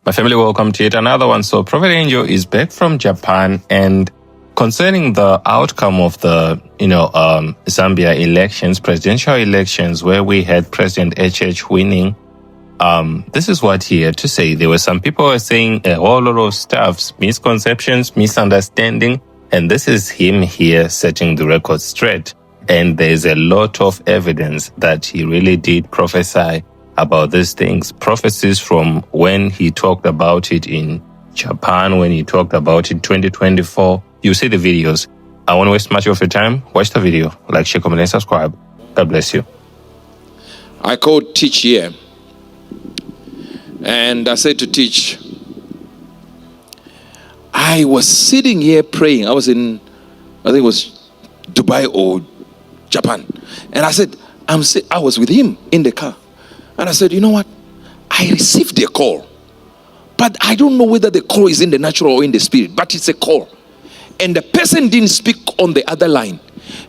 My family, welcome to yet another one. So Prophet Angel is back from Japan, and concerning the outcome of the, Zambia elections, presidential elections, where we had President HH winning, this is what he had to say. There were some people who were saying a whole lot of stuff, misconceptions, misunderstanding, and this is him here setting the record straight. And there's a lot of evidence that he really did prophesy about these things, prophecies from when he talked about it in Japan, when he talked about it 2024. You see the videos. I won't waste much of your time. Watch the video. Like, share, comment, and subscribe. God bless you. I called Teach here, and I said to Teach, I was sitting here praying. I was in, I think it was Dubai or Japan. And I said, I was with him in the car. And I said, you know what? I received a call. But I don't know whether the call is in the natural or in the spirit. But it's a call. And the person didn't speak on the other line.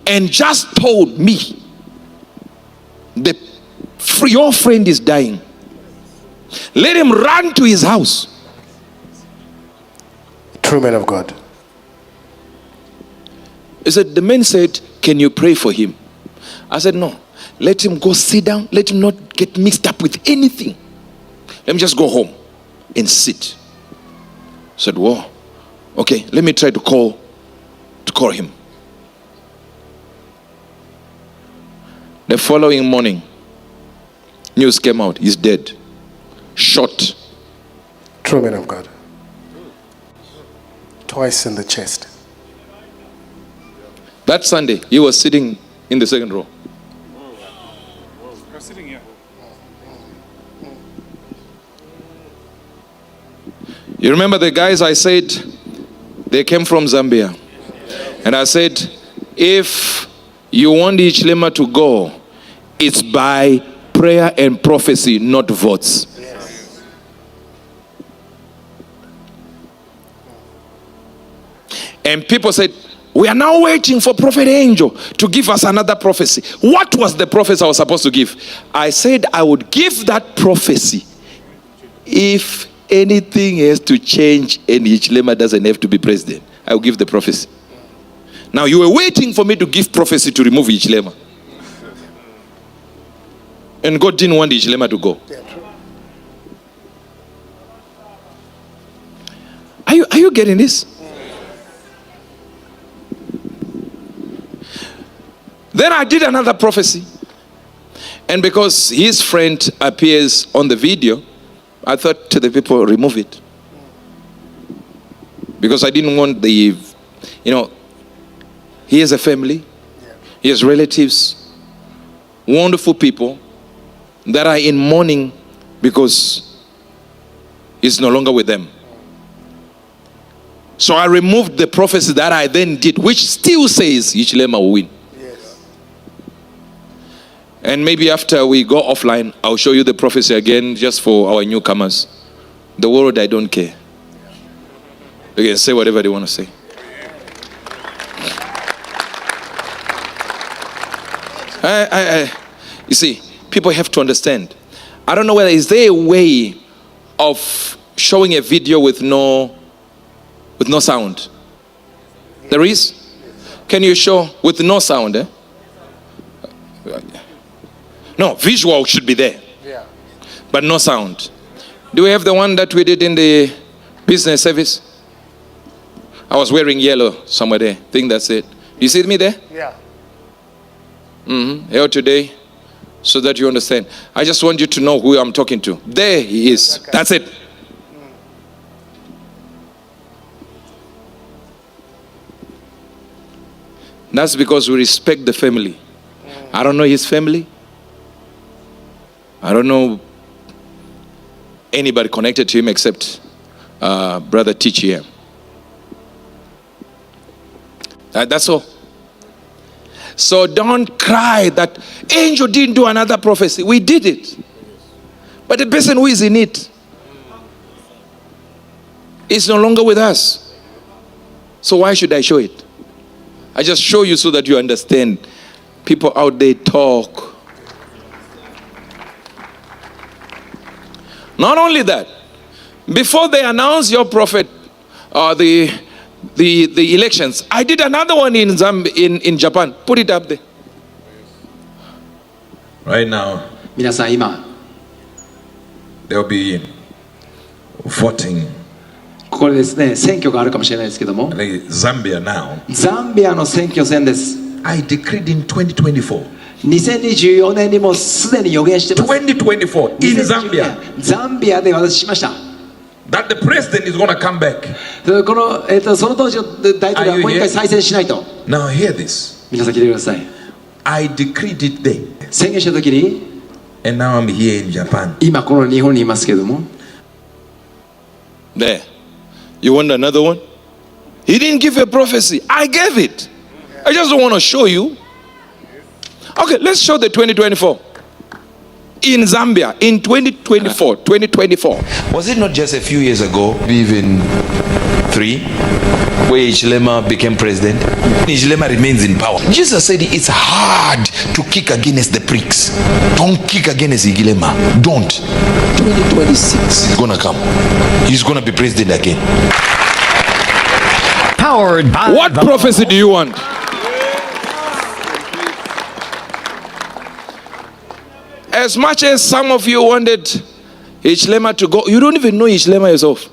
And just told me, your friend is dying. Let him run to his house. True man of God. He said, the man said, can you pray for him? I said, no. Let him go sit down. Let him not get mixed up with anything. Let him just go home and sit. I said, whoa. Okay, let me try to call him. The following morning, news came out. He's dead. Shot. True man of God. Twice in the chest. That Sunday, he was sitting in the second row. Sitting here. You remember the guys I said, they came from Zambia. And I said, if you want Hichilema to go, it's by prayer and prophecy, not votes. Yes. And people said, we are now waiting for Prophet Angel to give us another prophecy. What was the prophecy I was supposed to give? I said I would give that prophecy if anything has to change and Hichilema doesn't have to be president. I will give the prophecy. Now you were waiting for me to give prophecy to remove Hichilema. And God didn't want Hichilema to go. Are you getting this? Then I did another prophecy. And because his friend appears on the video, I thought to the people, remove it. Because I didn't want he has a family. He has relatives. Wonderful people that are in mourning because he's no longer with them. So I removed the prophecy that I then did, which still says Hichilema will win. And maybe after we go offline, I'll show you the prophecy again just for our newcomers. The world, I don't care. They can say whatever they want to say. You see, people have to understand. I don't know whether is there a way of showing a video with no sound? There is? Can you show with no sound? No, visual should be there. But no sound. Do we have the one that we did in the business service? I was wearing yellow somewhere there. I think that's it. You see me there? Yeah. Here today, so that you understand. I just want you to know who I'm talking to. There he is. Okay. That's it. That's because we respect the family. I don't know his family. I don't know anybody connected to him except Brother Teach here. That's all. So don't cry that Angel didn't do another prophecy. We did it. But the person who is in it is no longer with us. So why should I show it? I just show you so that you understand. People out there talk. Not only that, Before they announced your prophet, the elections, I did another one in Japan. Put it up there. Right now, 皆さん今 they'll be voting. ここでですね、選挙があるかもしれないですけども、 Zambia now. ザンビアの選挙戦です。 I decreed in 2024. 2024年にもすでに予言してます。 2024 in Zambia ザンビアで私しました。 that the president is going to come back. この、その当時の大統領はもう一回再選しないと。 Now hear this. 皆さん聞いてください。 I decreed it then, 宣言した時に、 and now I'm here in Japan. 今この日本にいますけれども。 There. You want another one? He didn't give a prophecy. I gave it. I just don't want to show you. Okay, let's show the 2024. In Zambia, in 2024. Was it not just a few years ago, even 3, where Hichilema became president? Hichilema remains in power. Jesus said it's hard to kick against the pricks. Don't kick against Hichilema. Don't. 2026 is gonna come. He's gonna be president again. Powered by What prophecy do you want? As much as some of you wanted Hichilema to go, you don't even know Hichilema yourself.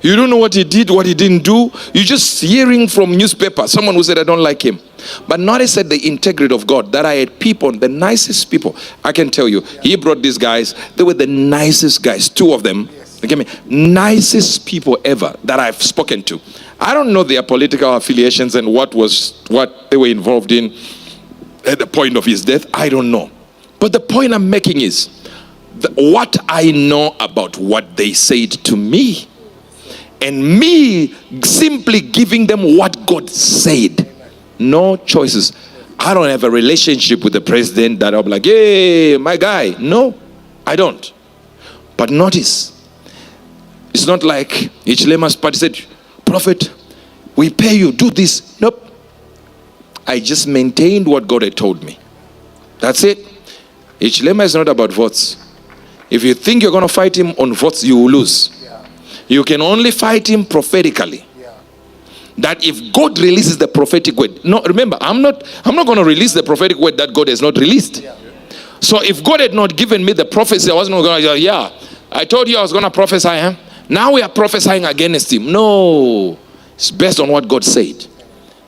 You don't know what he did, what he didn't do. You're just hearing from newspaper, someone who said, I don't like him. But notice that the integrity of God, that I had people, the nicest people. I can tell you, he brought these guys. They were the nicest guys, 2 of them. Okay, nicest people ever that I've spoken to. I don't know their political affiliations and what they were involved in at the point of his death. I don't know. But the point I'm making is what I know about what they said to me, and me simply giving them what God said. No choices. I don't have a relationship with the president that I'll be like, hey, my guy. No, I don't. But notice, it's not like Hichilema's party said, Prophet, we pay you, do this. Nope. I just maintained what God had told me. That's it. Hichilema is not about votes. If you think you're going to fight him on votes, you will lose. You can only fight him prophetically. That if God releases the prophetic word. No, remember, I'm not going to release the prophetic word that God has not released. So if God had not given me the prophecy, I wasn't going to, yeah, I told you I was going to prophesy him. Now we are prophesying against him. No, it's based on what God said.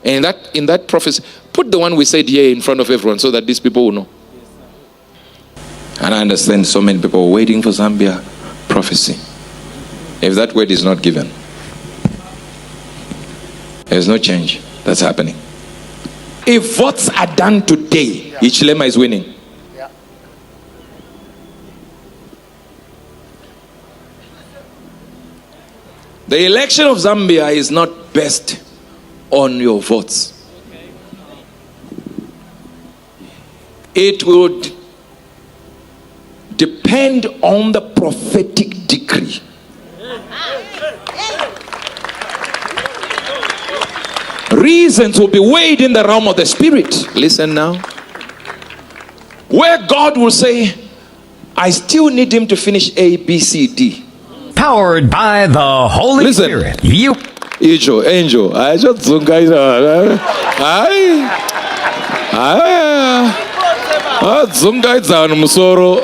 And in that prophecy, put the one we said here in front of everyone so that these people will know. And I understand so many people are waiting for Zambia prophecy. If that word is not given, there's no change that's happening. If votes are done today, Hichilema is winning. The election of Zambia is not based on your votes. It would depend on the prophetic decree. Reasons will be weighed in the realm of the spirit. Listen now. Where God will say, I still need him to finish A, B, C, D. Powered by the Holy Listen. Spirit. You Angel. I just some guys some guys are Musoro.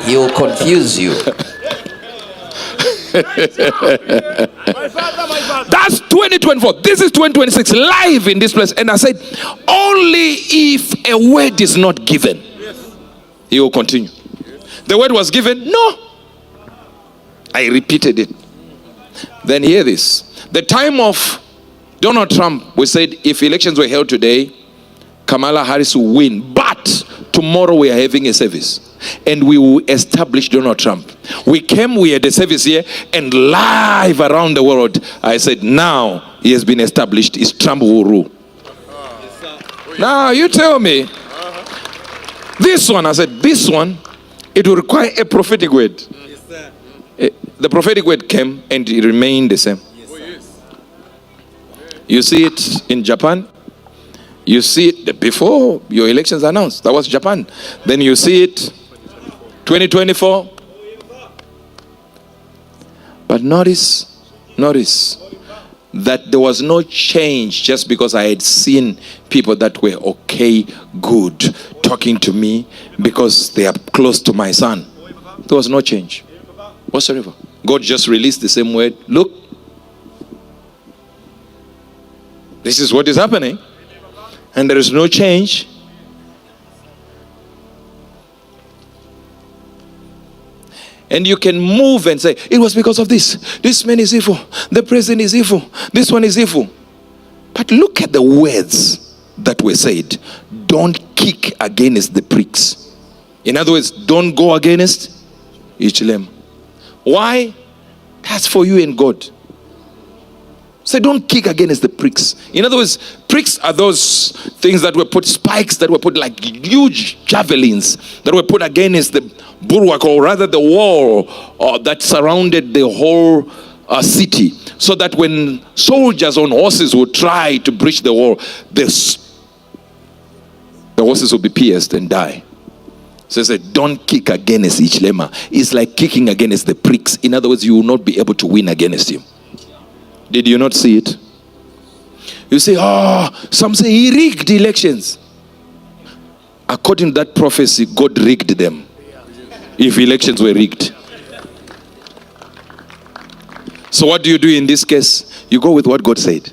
He'll confuse you. That's 2024. This is 2026 live in this place. And I said, only if a word is not given, he will continue. The word was given? No. I repeated it. Then hear this. The time of Donald Trump, we said if elections were held today, Kamala Harris will win. But tomorrow we are having a service. And we will establish Donald Trump. We had a service here, and live around the world, I said, now he has been established. It's Trump who will rule. Now you tell me, this one, I said, this one, it will require a prophetic word. The prophetic word came and it remained the same. You see it in Japan. You see it before your elections announced. That was Japan. Then you see it 2024. But notice that there was no change just because I had seen people that were okay, good, talking to me because they are close to my son. There was no change whatsoever. God just released the same word. Look, this is what is happening, and there is no change. And you can move and say, it was because of this. This man is evil. The president is evil. This one is evil. But look at the words that were said. Don't kick against the pricks. In other words, don't go against Hichilema. Why? That's for you and God. So don't kick against the pricks. In other words, pricks are those things that were put, spikes that were put like huge javelins that were put against the bulwark, or rather the wall that surrounded the whole city, so that when soldiers on horses would try to breach the wall, the horses would be pierced and die. So he said, don't kick against Hichilema. It's like kicking against the pricks. In other words, you will not be able to win against him. Did you not see it? You say, some say he rigged elections. According to that prophecy, God rigged them. If elections were rigged. So what do you do in this case? You go with what God said.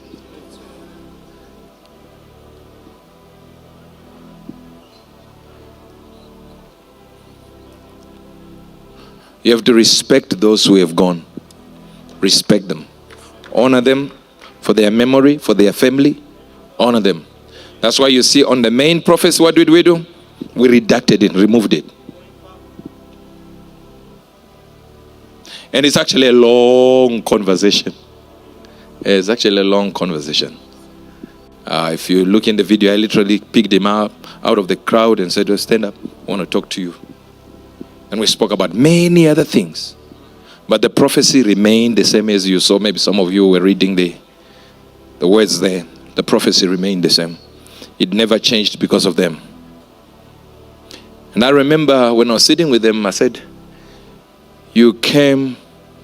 You have to respect those who have gone. Respect them. Honor them for their memory, for their family. Honor them. That's why you see on the main prophecy, what did we do? We redacted it, removed it. And it's actually a long conversation. It's actually a long conversation. If you look in the video, I literally picked him up out of the crowd and said, stand up, I want to talk to you. And we spoke about many other things. But the prophecy remained the same as you saw. Maybe some of you were reading the words there. The prophecy remained the same. It never changed because of them. And I remember when I was sitting with them, I said, you came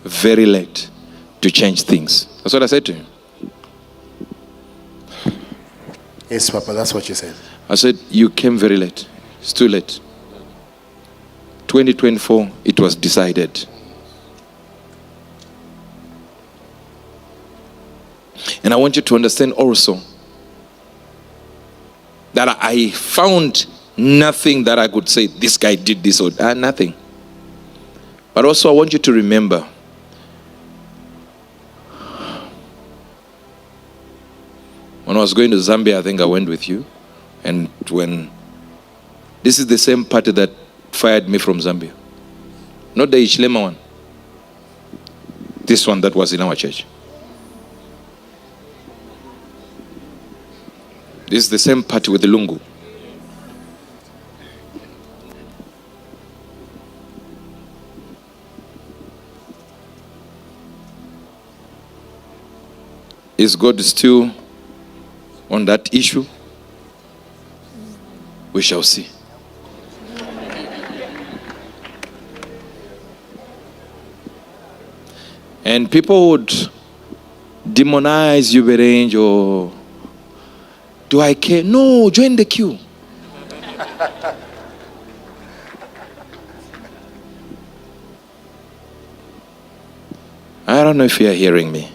very late to change things. That's what I said to him. Yes, Papa, that's what you said. I said, you came very late. It's too late. 2024, it was decided. And I want you to understand also that I found nothing that I could say, this guy did this or that, nothing. But also I want you to remember, when I was going to Zambia, I think I went with you. And this is the same party that fired me from Zambia. Not the Hichilema one. This one that was in our church. This is the same party with the Lungu. Is God still on that issue? We shall see. And people would demonize Uebert or do I care? No, join the queue. I don't know if you are hearing me.